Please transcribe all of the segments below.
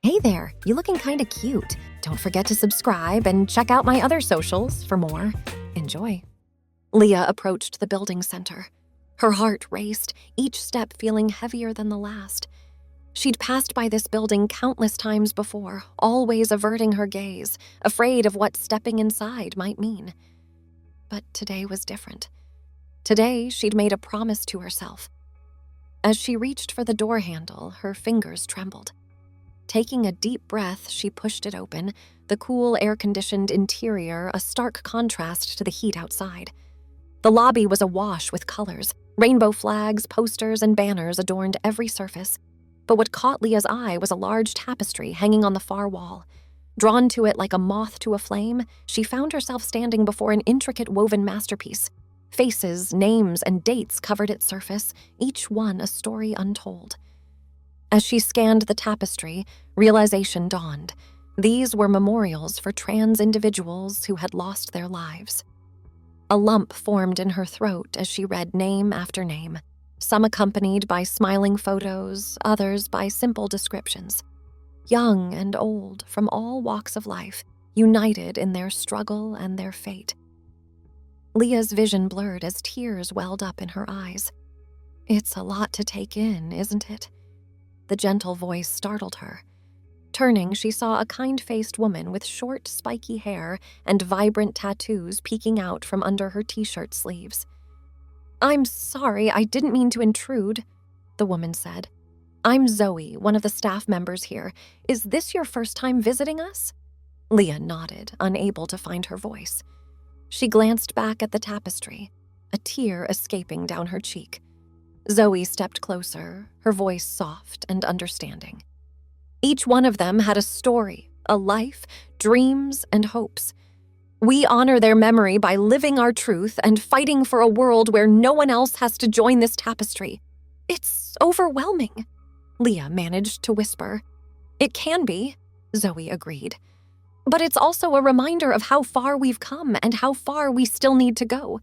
Hey there, you looking kinda cute. Don't forget to subscribe and check out my other socials for more. Enjoy. Leah approached the building center. Her heart raced, each step feeling heavier than the last. She'd passed by this building countless times before, always averting her gaze, afraid of what stepping inside might mean. But today was different. Today, she'd made a promise to herself. As she reached for the door handle, her fingers trembled. Taking a deep breath, she pushed it open, the cool, air-conditioned interior a stark contrast to the heat outside. The lobby was awash with colors. Rainbow flags, posters, and banners adorned every surface. But what caught Leah's eye was a large tapestry hanging on the far wall. Drawn to it like a moth to a flame, she found herself standing before an intricate woven masterpiece. Faces, names, and dates covered its surface, each one a story untold. As she scanned the tapestry, realization dawned. These were memorials for trans individuals who had lost their lives. A lump formed in her throat as she read name after name, some accompanied by smiling photos, others by simple descriptions. Young and old, from all walks of life, united in their struggle and their fate. Leah's vision blurred as tears welled up in her eyes. It's a lot to take in, isn't it? The gentle voice startled her. Turning, she saw a kind-faced woman with short, spiky hair and vibrant tattoos peeking out from under her t-shirt sleeves. "I'm sorry, I didn't mean to intrude," the woman said. "I'm Zoe, one of the staff members here. Is this your first time visiting us?" Leah nodded, unable to find her voice. She glanced back at the tapestry, a tear escaping down her cheek. Zoe stepped closer, her voice soft and understanding. Each one of them had a story, a life, dreams, and hopes. We honor their memory by living our truth and fighting for a world where no one else has to join this tapestry. It's overwhelming, Leah managed to whisper. It can be, Zoe agreed. But it's also a reminder of how far we've come and how far we still need to go.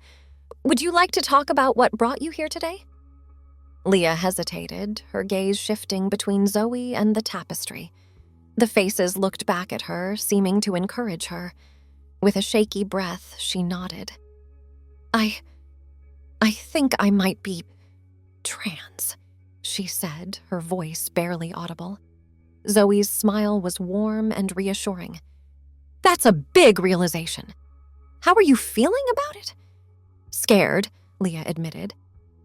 Would you like to talk about what brought you here today? Leah hesitated, her gaze shifting between Zoe and the tapestry. The faces looked back at her, seeming to encourage her. With a shaky breath, she nodded. I think I might be trans, she said, her voice barely audible. Zoe's smile was warm and reassuring. That's a big realization. How are you feeling about it? Scared, Leah admitted.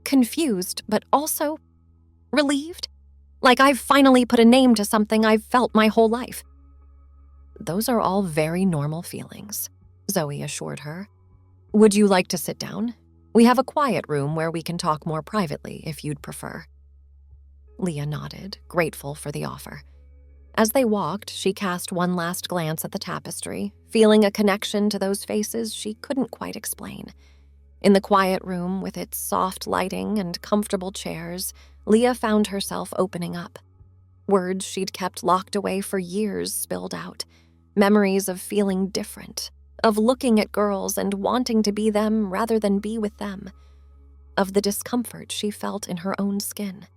Confused, but also relieved. Like I've finally put a name to something I've felt my whole life. Those are all very normal feelings, Zoe assured her. Would you like to sit down? We have a quiet room where we can talk more privately if you'd prefer. Leah nodded, grateful for the offer. As they walked, she cast one last glance at the tapestry, feeling a connection to those faces she couldn't quite explain. In the quiet room, with its soft lighting and comfortable chairs, Leah found herself opening up. Words she'd kept locked away for years spilled out. Memories of feeling different, of looking at girls and wanting to be them rather than be with them, of the discomfort she felt in her own skin.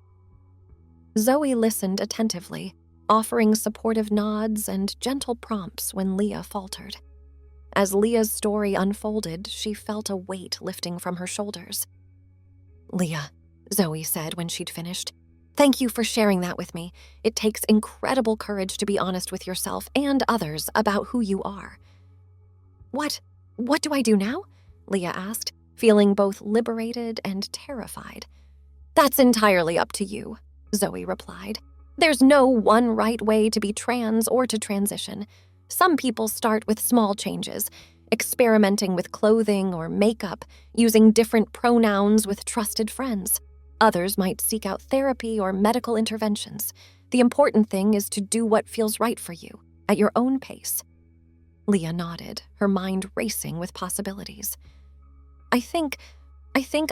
Zoe listened attentively, offering supportive nods and gentle prompts when Leah faltered. As Leah's story unfolded, she felt a weight lifting from her shoulders. Leah, Zoe said when she'd finished, thank you for sharing that with me. It takes incredible courage to be honest with yourself and others about who you are. What do I do now? Leah asked, feeling both liberated and terrified. That's entirely up to you, Zoe replied. There's no one right way to be trans or to transition. Some people start with small changes, experimenting with clothing or makeup, using different pronouns with trusted friends. Others might seek out therapy or medical interventions. The important thing is to do what feels right for you, at your own pace. Leah nodded, her mind racing with possibilities. I think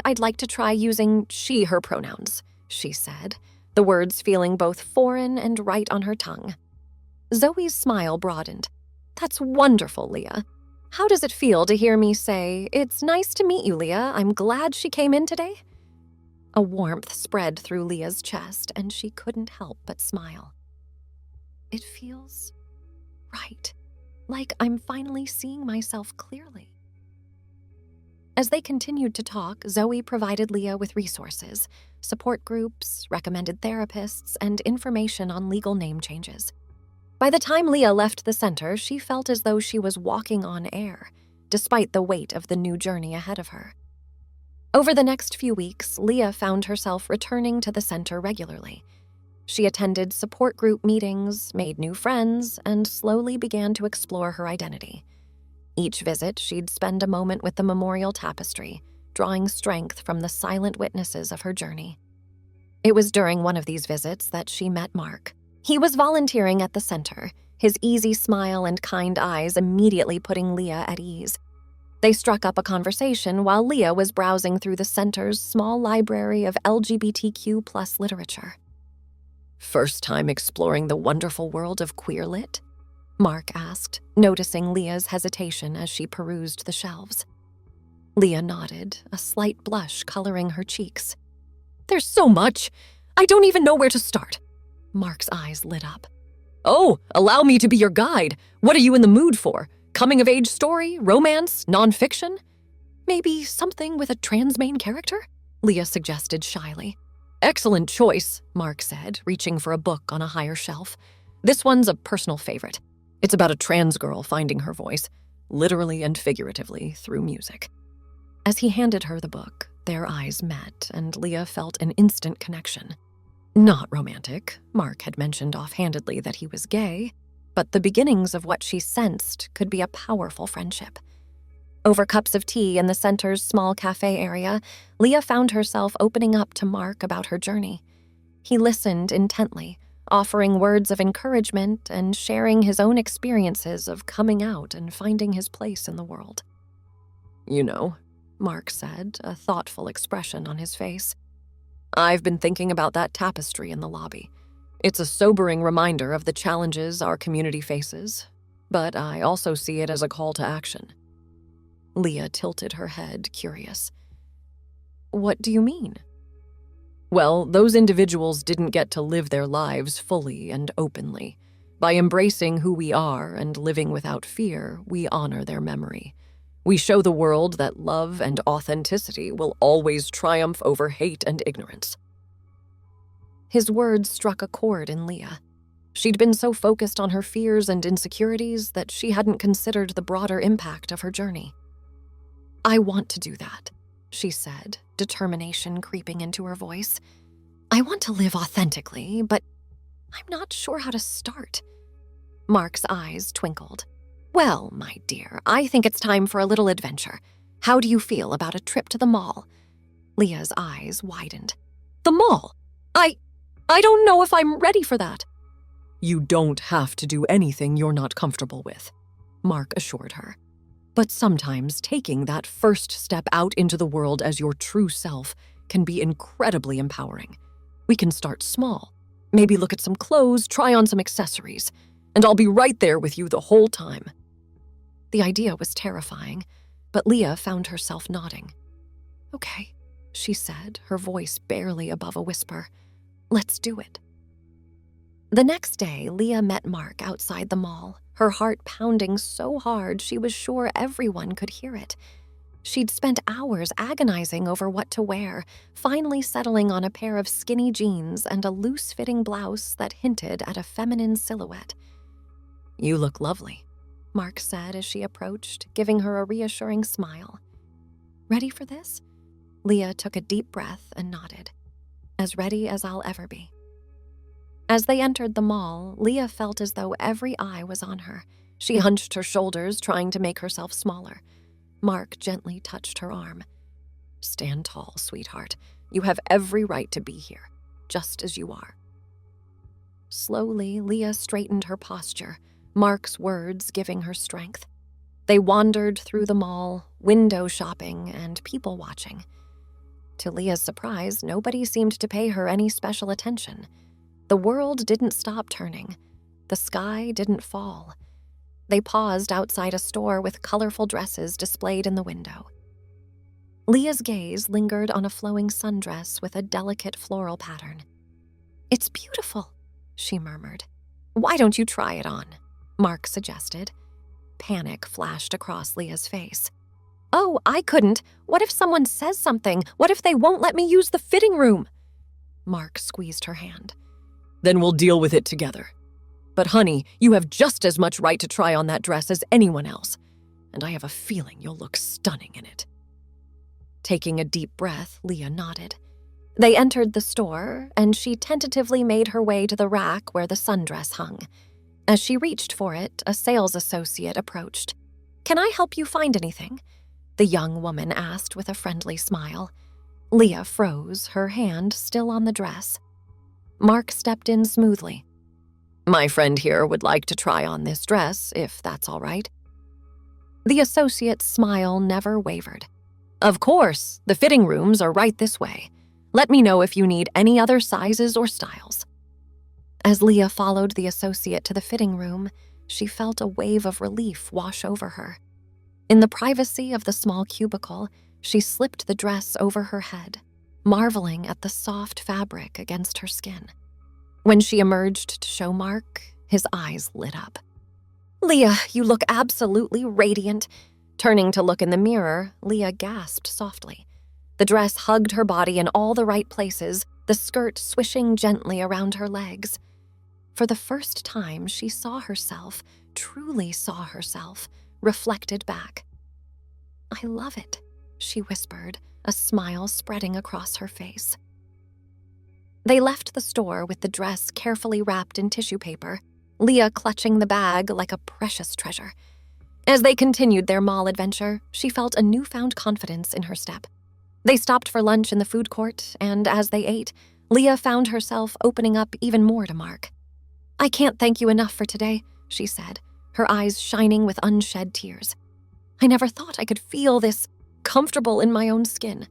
I'd like to try using she, her pronouns, she said, the words feeling both foreign and right on her tongue. Zoe's smile broadened. That's wonderful, Leah. How does it feel to hear me say, "It's nice to meet you, Leah. I'm glad she came in today"? A warmth spread through Leah's chest, and she couldn't help but smile. It feels right, like I'm finally seeing myself clearly. As they continued to talk, Zoe provided Leah with resources, support groups, recommended therapists, and information on legal name changes. By the time Leah left the center, she felt as though she was walking on air, despite the weight of the new journey ahead of her. Over the next few weeks, Leah found herself returning to the center regularly. She attended support group meetings, made new friends, and slowly began to explore her identity. Each visit, she'd spend a moment with the memorial tapestry, drawing strength from the silent witnesses of her journey. It was during one of these visits that she met Mark. He was volunteering at the center, his easy smile and kind eyes immediately putting Leah at ease. They struck up a conversation while Leah was browsing through the center's small library of LGBTQ+ literature. "First time exploring the wonderful world of queer lit?" Mark asked, noticing Leah's hesitation as she perused the shelves. Leah nodded, a slight blush coloring her cheeks. "There's so much! I don't even know where to start." Mark's eyes lit up. "Oh, allow me to be your guide. What are you in the mood for? Coming-of-age story, romance, nonfiction? Maybe something with a trans main character?" Leah suggested shyly. "Excellent choice," Mark said, reaching for a book on a higher shelf. "This one's a personal favorite. It's about a trans girl finding her voice, literally and figuratively, through music." As he handed her the book, their eyes met, and Leah felt an instant connection. Not romantic. Mark had mentioned offhandedly that he was gay, but the beginnings of what she sensed could be a powerful friendship. Over cups of tea in the center's small cafe area, Leah found herself opening up to Mark about her journey. He listened intently, offering words of encouragement and sharing his own experiences of coming out and finding his place in the world. "You know," Mark said, a thoughtful expression on his face, "I've been thinking about that tapestry in the lobby. It's a sobering reminder of the challenges our community faces, but I also see it as a call to action." Leah tilted her head, curious. "What do you mean?" "Well, those individuals didn't get to live their lives fully and openly. By embracing who we are and living without fear, we honor their memory. We show the world that love and authenticity will always triumph over hate and ignorance." His words struck a chord in Leah. She'd been so focused on her fears and insecurities that she hadn't considered the broader impact of her journey. "I want to do that," she said, determination creeping into her voice. "I want to live authentically, but I'm not sure how to start." Mark's eyes twinkled. "Well, my dear, I think it's time for a little adventure. How do you feel about a trip to the mall?" Leah's eyes widened. "The mall? I don't know if I'm ready for that." "You don't have to do anything you're not comfortable with," Mark assured her. "But sometimes taking that first step out into the world as your true self can be incredibly empowering. We can start small. Maybe look at some clothes, try on some accessories, and I'll be right there with you the whole time." The idea was terrifying, but Leah found herself nodding. "Okay," she said, her voice barely above a whisper. "Let's do it." The next day, Leah met Mark outside the mall, her heart pounding so hard she was sure everyone could hear it. She'd spent hours agonizing over what to wear, finally settling on a pair of skinny jeans and a loose-fitting blouse that hinted at a feminine silhouette. "You look lovely," Mark said as she approached, giving her a reassuring smile. "Ready for this?" Leah took a deep breath and nodded. "As ready as I'll ever be." As they entered the mall, Leah felt as though every eye was on her. She hunched her shoulders, trying to make herself smaller. Mark gently touched her arm. "Stand tall, sweetheart. You have every right to be here, just as you are." Slowly, Leah straightened her posture, Mark's words giving her strength. They wandered through the mall, window shopping and people watching. To Leah's surprise, nobody seemed to pay her any special attention. The world didn't stop turning. The sky didn't fall. They paused outside a store with colorful dresses displayed in the window. Leah's gaze lingered on a flowing sundress with a delicate floral pattern. "It's beautiful," she murmured. Why don't you try it on? Mark suggested. Panic flashed across Leah's face. Oh, I couldn't. What if someone says something? What if they won't let me use the fitting room? Mark squeezed her hand. Then we'll deal with it together. But honey, you have just as much right to try on that dress as anyone else, and I have a feeling you'll look stunning in it. Taking a deep breath, Leah nodded. They entered the store, and she tentatively made her way to the rack where the sundress hung. As she reached for it, a sales associate approached. Can I help you find anything? The young woman asked with a friendly smile. Leah froze, her hand still on the dress. Mark stepped in smoothly. My friend here would like to try on this dress, if that's all right. The associate's smile never wavered. Of course, the fitting rooms are right this way. Let me know if you need any other sizes or styles. As Leah followed the associate to the fitting room, she felt a wave of relief wash over her. In the privacy of the small cubicle, she slipped the dress over her head, marveling at the soft fabric against her skin. When she emerged to show Mark, his eyes lit up. Leah, you look absolutely radiant. Turning to look in the mirror, Leah gasped softly. The dress hugged her body in all the right places, the skirt swishing gently around her legs. For the first time, she saw herself, truly saw herself, reflected back. I love it, she whispered, a smile spreading across her face. They left the store with the dress carefully wrapped in tissue paper, Leah clutching the bag like a precious treasure. As they continued their mall adventure, she felt a newfound confidence in her step. They stopped for lunch in the food court, and as they ate, Leah found herself opening up even more to Mark. I can't thank you enough for today, she said, her eyes shining with unshed tears. I never thought I could feel this comfortable in my own skin.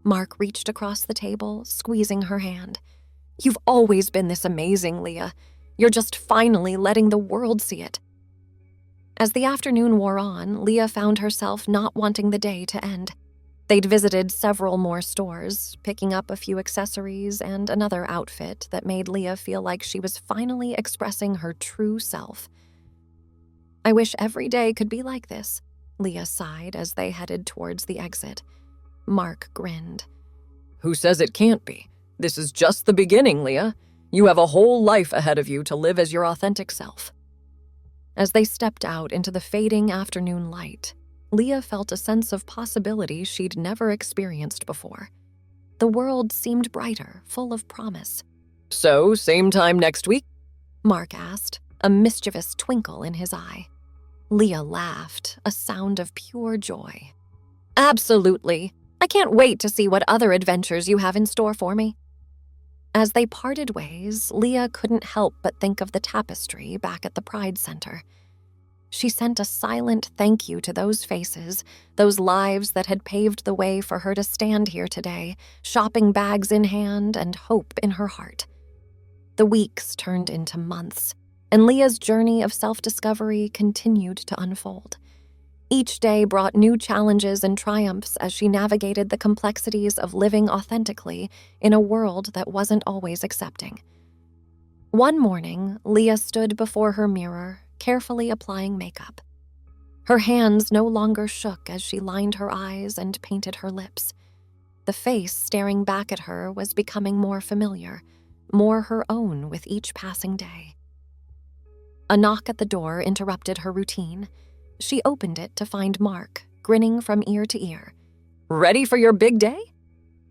Mark reached across the table, squeezing her hand. You've always been this amazing, Leah. You're just finally letting the world see it. As the afternoon wore on, Leah found herself not wanting the day to end. They'd visited several more stores, picking up a few accessories and another outfit that made Leah feel like she was finally expressing her true self. I wish every day could be like this, Leah sighed as they headed towards the exit. Mark grinned. Who says it can't be? This is just the beginning, Leah. You have a whole life ahead of you to live as your authentic self. As they stepped out into the fading afternoon light, Leah felt a sense of possibility she'd never experienced before. The world seemed brighter, full of promise. So, same time next week? Mark asked, a mischievous twinkle in his eye. Leah laughed, a sound of pure joy. Absolutely. I can't wait to see what other adventures you have in store for me. As they parted ways, Leah couldn't help but think of the tapestry back at the Pride Center. She sent a silent thank you to those faces, those lives that had paved the way for her to stand here today, shopping bags in hand and hope in her heart. The weeks turned into months, and Leah's journey of self-discovery continued to unfold. Each day brought new challenges and triumphs as she navigated the complexities of living authentically in a world that wasn't always accepting. One morning, Leah stood before her mirror, carefully applying makeup. Her hands no longer shook as she lined her eyes and painted her lips. The face staring back at her was becoming more familiar, more her own with each passing day. A knock at the door interrupted her routine. She opened it to find Mark, grinning from ear to ear. Ready for your big day?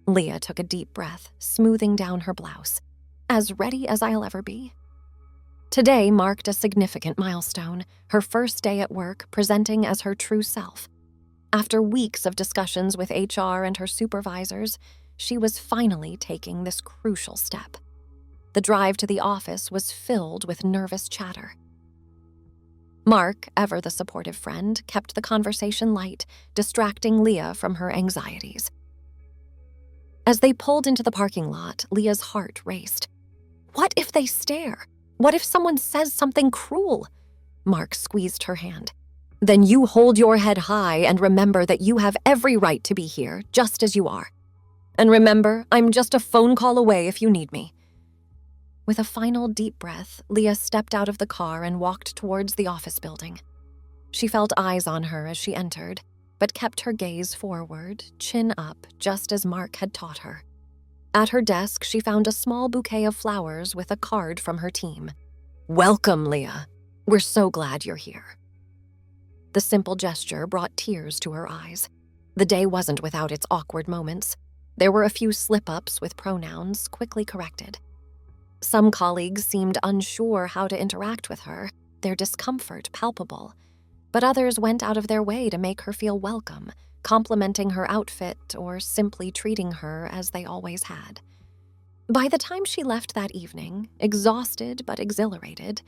Leah took a deep breath, smoothing down her blouse. As ready as I'll ever be. Today marked a significant milestone, her first day at work presenting as her true self. After weeks of discussions with HR and her supervisors, she was finally taking this crucial step. The drive to the office was filled with nervous chatter. Mark, ever the supportive friend, kept the conversation light, distracting Leah from her anxieties. As they pulled into the parking lot, Leah's heart raced. What if they stare? What if someone says something cruel? Mark squeezed her hand. Then you hold your head high and remember that you have every right to be here, just as you are. And remember, I'm just a phone call away if you need me. With a final deep breath, Leah stepped out of the car and walked towards the office building. She felt eyes on her as she entered, but kept her gaze forward, chin up, just as Mark had taught her. At her desk, she found a small bouquet of flowers with a card from her team. "Welcome, Leah. We're so glad you're here." The simple gesture brought tears to her eyes. The day wasn't without its awkward moments. There were a few slip-ups with pronouns quickly corrected. Some colleagues seemed unsure how to interact with her, their discomfort palpable, but others went out of their way to make her feel welcome, complimenting her outfit or simply treating her as they always had. By the time she left that evening, exhausted but exhilarated,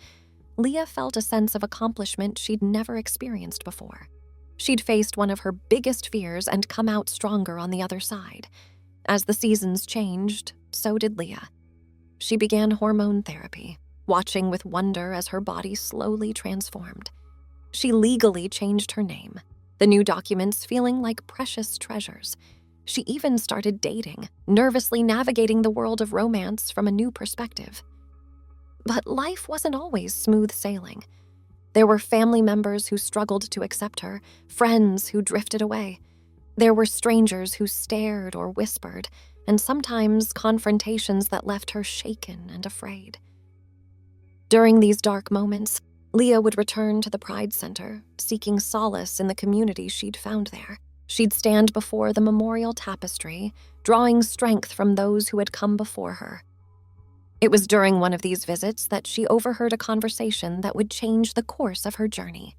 Leah felt a sense of accomplishment she'd never experienced before. She'd faced one of her biggest fears and come out stronger on the other side. As the seasons changed, so did Leah. She began hormone therapy, watching with wonder as her body slowly transformed. She legally changed her name, the new documents feeling like precious treasures. She even started dating, nervously navigating the world of romance from a new perspective. But life wasn't always smooth sailing. There were family members who struggled to accept her, friends who drifted away. There were strangers who stared or whispered, and sometimes confrontations that left her shaken and afraid. During these dark moments, Leah would return to the Pride Center, seeking solace in the community she'd found there. She'd stand before the memorial tapestry, drawing strength from those who had come before her. It was during one of these visits that she overheard a conversation that would change the course of her journey.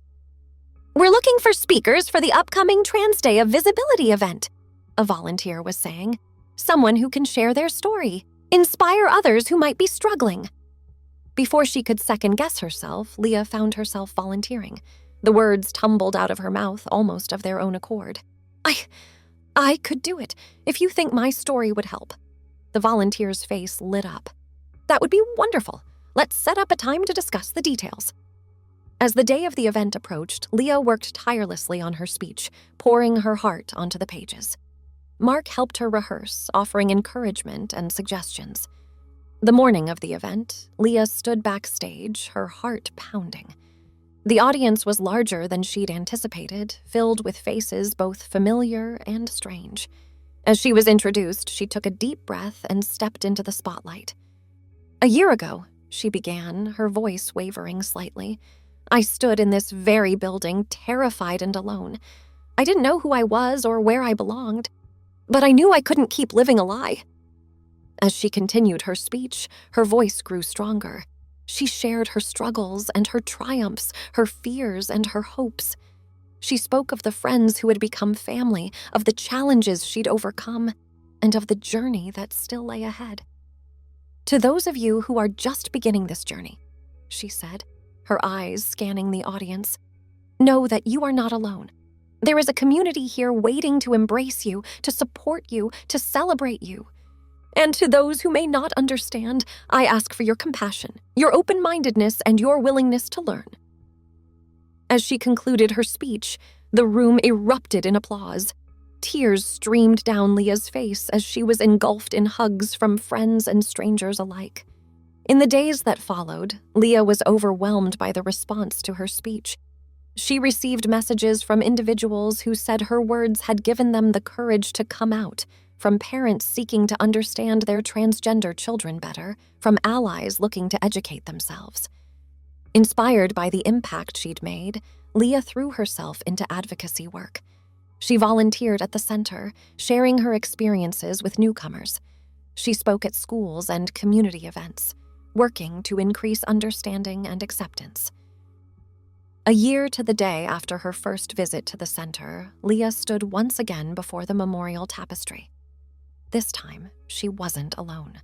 "We're looking for speakers for the upcoming Trans Day of Visibility event," a volunteer was saying. "Someone who can share their story, inspire others who might be struggling." Before she could second-guess herself, Leah found herself volunteering. The words tumbled out of her mouth almost of their own accord. I could do it, if you think my story would help." The volunteer's face lit up. "That would be wonderful. Let's set up a time to discuss the details." As the day of the event approached, Leah worked tirelessly on her speech, pouring her heart onto the pages. Mark helped her rehearse, offering encouragement and suggestions. The morning of the event, Leah stood backstage, her heart pounding. The audience was larger than she'd anticipated, filled with faces both familiar and strange. As she was introduced, she took a deep breath and stepped into the spotlight. "A year ago," she began, her voice wavering slightly, "I stood in this very building, terrified and alone. I didn't know who I was or where I belonged, but I knew I couldn't keep living a lie." As she continued her speech, her voice grew stronger. She shared her struggles and her triumphs, her fears and her hopes. She spoke of the friends who had become family, of the challenges she'd overcome, and of the journey that still lay ahead. "To those of you who are just beginning this journey," she said, her eyes scanning the audience, "know that you are not alone. There is a community here waiting to embrace you, to support you, to celebrate you. And to those who may not understand, I ask for your compassion, your open-mindedness, and your willingness to learn." As she concluded her speech, the room erupted in applause. Tears streamed down Leah's face as she was engulfed in hugs from friends and strangers alike. In the days that followed, Leah was overwhelmed by the response to her speech. She received messages from individuals who said her words had given them the courage to come out, from parents seeking to understand their transgender children better, from allies looking to educate themselves. Inspired by the impact she'd made, Leah threw herself into advocacy work. She volunteered at the center, sharing her experiences with newcomers. She spoke at schools and community events, working to increase understanding and acceptance. A year to the day after her first visit to the center, Leah stood once again before the memorial tapestry. This time, she wasn't alone.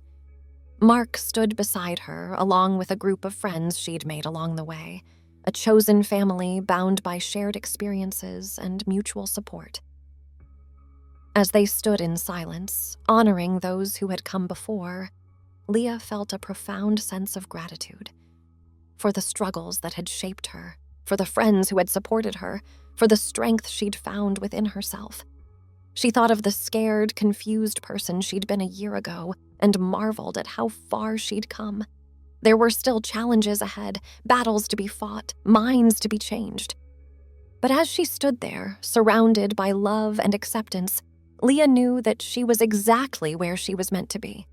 Mark stood beside her, along with a group of friends she'd made along the way, a chosen family bound by shared experiences and mutual support. As they stood in silence, honoring those who had come before, Leah felt a profound sense of gratitude for the struggles that had shaped her, for the friends who had supported her, for the strength she'd found within herself. She thought of the scared, confused person she'd been a year ago and marveled at how far she'd come. There were still challenges ahead, battles to be fought, minds to be changed. But as she stood there, surrounded by love and acceptance, Leah knew that she was exactly where she was meant to be.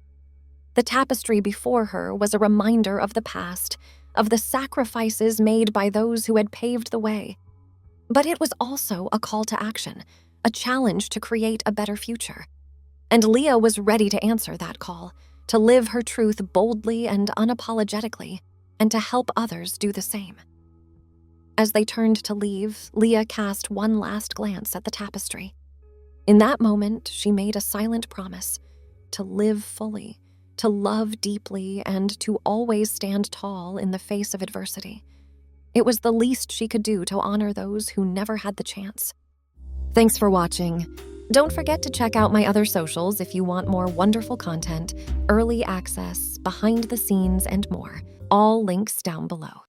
The tapestry before her was a reminder of the past, of the sacrifices made by those who had paved the way. But it was also a call to action, a challenge to create a better future. And Leah was ready to answer that call, to live her truth boldly and unapologetically, and to help others do the same. As they turned to leave, Leah cast one last glance at the tapestry. In that moment, she made a silent promise to live fully, to love deeply, and to always stand tall in the face of adversity. It was the least she could do to honor those who never had the chance. Thanks for watching. Don't forget to check out my other socials if you want more wonderful content, early access, behind the scenes, and more. All links down below.